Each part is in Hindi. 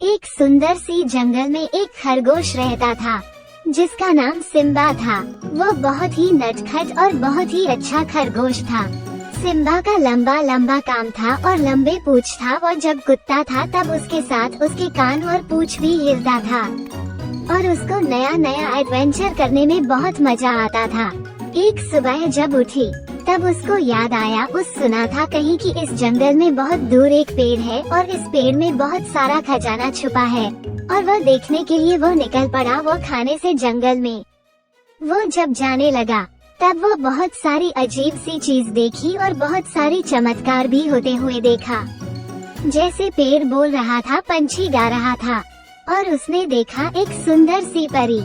एक सुंदर सी जंगल में एक खरगोश रहता था जिसका नाम सिम्बा था। वो बहुत ही नटखट और बहुत ही अच्छा खरगोश था। सिम्बा का लंबा लंबा कान था और लंबे पूंछ था। वो जब कुत्ता था तब उसके साथ उसके कान और पूंछ भी हिलता था और उसको नया नया एडवेंचर करने में बहुत मजा आता था। एक सुबह जब उठी तब उसको याद आया, उस सुना था कहीं कि इस जंगल में बहुत दूर एक पेड़ है और इस पेड़ में बहुत सारा खजाना छुपा है और वह देखने के लिए वो निकल पड़ा। वो खाने से जंगल में वो जब जाने लगा तब वो बहुत सारी अजीब सी चीज देखी और बहुत सारी चमत्कार भी होते हुए देखा। जैसे पेड़ बोल रहा था, पंछी गा रहा था और उसने देखा एक सुंदर सी परी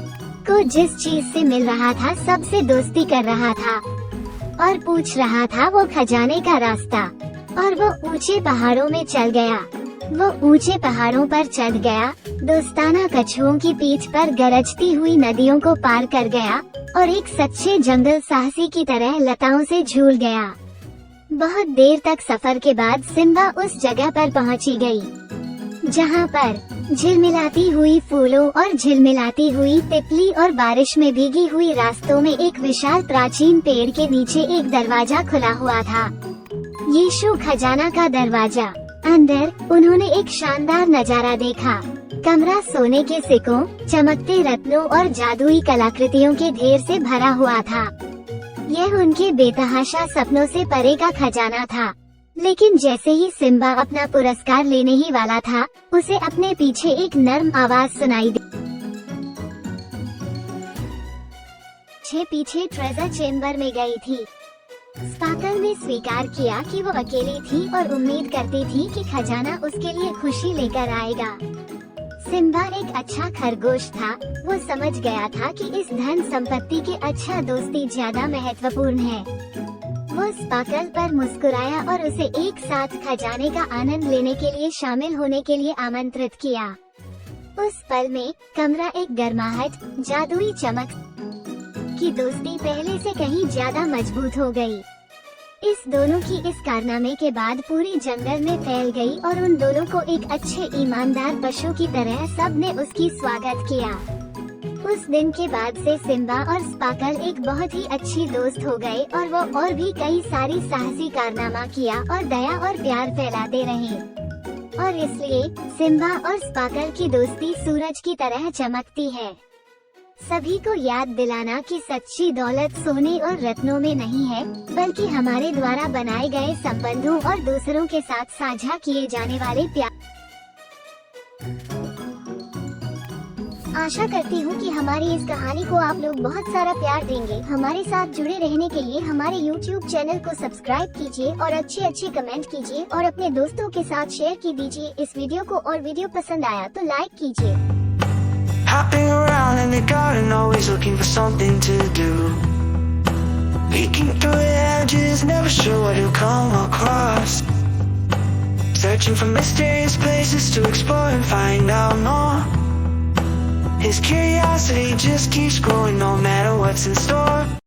को जिस चीज से मिल रहा था सबसे दोस्ती कर रहा था और पूछ रहा था वो खजाने का रास्ता। और वो ऊंचे पहाड़ों में चल गया। वो ऊंचे पहाड़ों पर चढ़ गया, दोस्ताना कछुओं की पीठ पर गरजती हुई नदियों को पार कर गया और एक सच्चे जंगल साहसी की तरह लताओं से झूल गया। बहुत देर तक सफर के बाद सिम्बा उस जगह पर पहुंची गई जहां पर झिलमिलाती हुई फूलों और झिलमिलाती हुई तितली और बारिश में भीगी हुई रास्तों में एक विशाल प्राचीन पेड़ के नीचे एक दरवाजा खुला हुआ था। यीशु खजाना का दरवाजा। अंदर उन्होंने एक शानदार नजारा देखा। कमरा सोने के सिक्कों, चमकते रत्नों और जादुई कलाकृतियों के ढेर से भरा हुआ था। यह उनके बेतहाशा सपनों से परे का खजाना था। लेकिन जैसे ही सिम्बा अपना पुरस्कार लेने ही वाला था, उसे अपने पीछे एक नर्म आवाज सुनाई दी। पीछे ट्रेजर चेम्बर में गई थी। स्पार्कल ने स्वीकार किया कि वो अकेली थी और उम्मीद करती थी कि खजाना उसके लिए खुशी लेकर आएगा। सिम्बा एक अच्छा खरगोश था। वो समझ गया था कि इस धन संपत्ति के अच्छा दोस्ती ज्यादा महत्वपूर्ण है। वो स्पार्कल पर मुस्कुराया और उसे एक साथ खजाने का आनंद लेने के लिए शामिल होने के लिए आमंत्रित किया। उस पल में कमरा एक गर्माहट, जादुई चमक की दोस्ती पहले से कहीं ज्यादा मजबूत हो गई। इस दोनों की इस कारनामे के बाद पूरी जंगल में फैल गई और उन दोनों को एक अच्छे ईमानदार पशु की तरह सब ने उसकी स्वागत किया। उस दिन के बाद से सिम्बा और स्पार्कल एक बहुत ही अच्छी दोस्त हो गए और वो और भी कई सारी साहसी कारनामा किया और दया और प्यार फैलाते रहे। और इसलिए सिम्बा और स्पार्कल की दोस्ती सूरज की तरह चमकती है। सभी को याद दिलाना कि सच्ची दौलत सोने और रत्नों में नहीं है, बल्कि हमारे द्वारा बनाए गए संबंधों और दूसरों के साथ साझा किए जाने वाले प्यार। आशा करती हूँ कि हमारी इस कहानी को आप लोग बहुत सारा प्यार देंगे। हमारे साथ जुड़े रहने के लिए हमारे YouTube चैनल को सब्सक्राइब कीजिए और अच्छे कमेंट कीजिए और अपने दोस्तों के साथ शेयर की दीजिए इस वीडियो को। और वीडियो पसंद आया तो लाइक कीजिए। Hopping around in the garden, always looking for something to do. Peeking through the edges, never sure what to come across. Searching for mysterious places to explore and find out more. His curiosity just keeps growing no matter what's in store.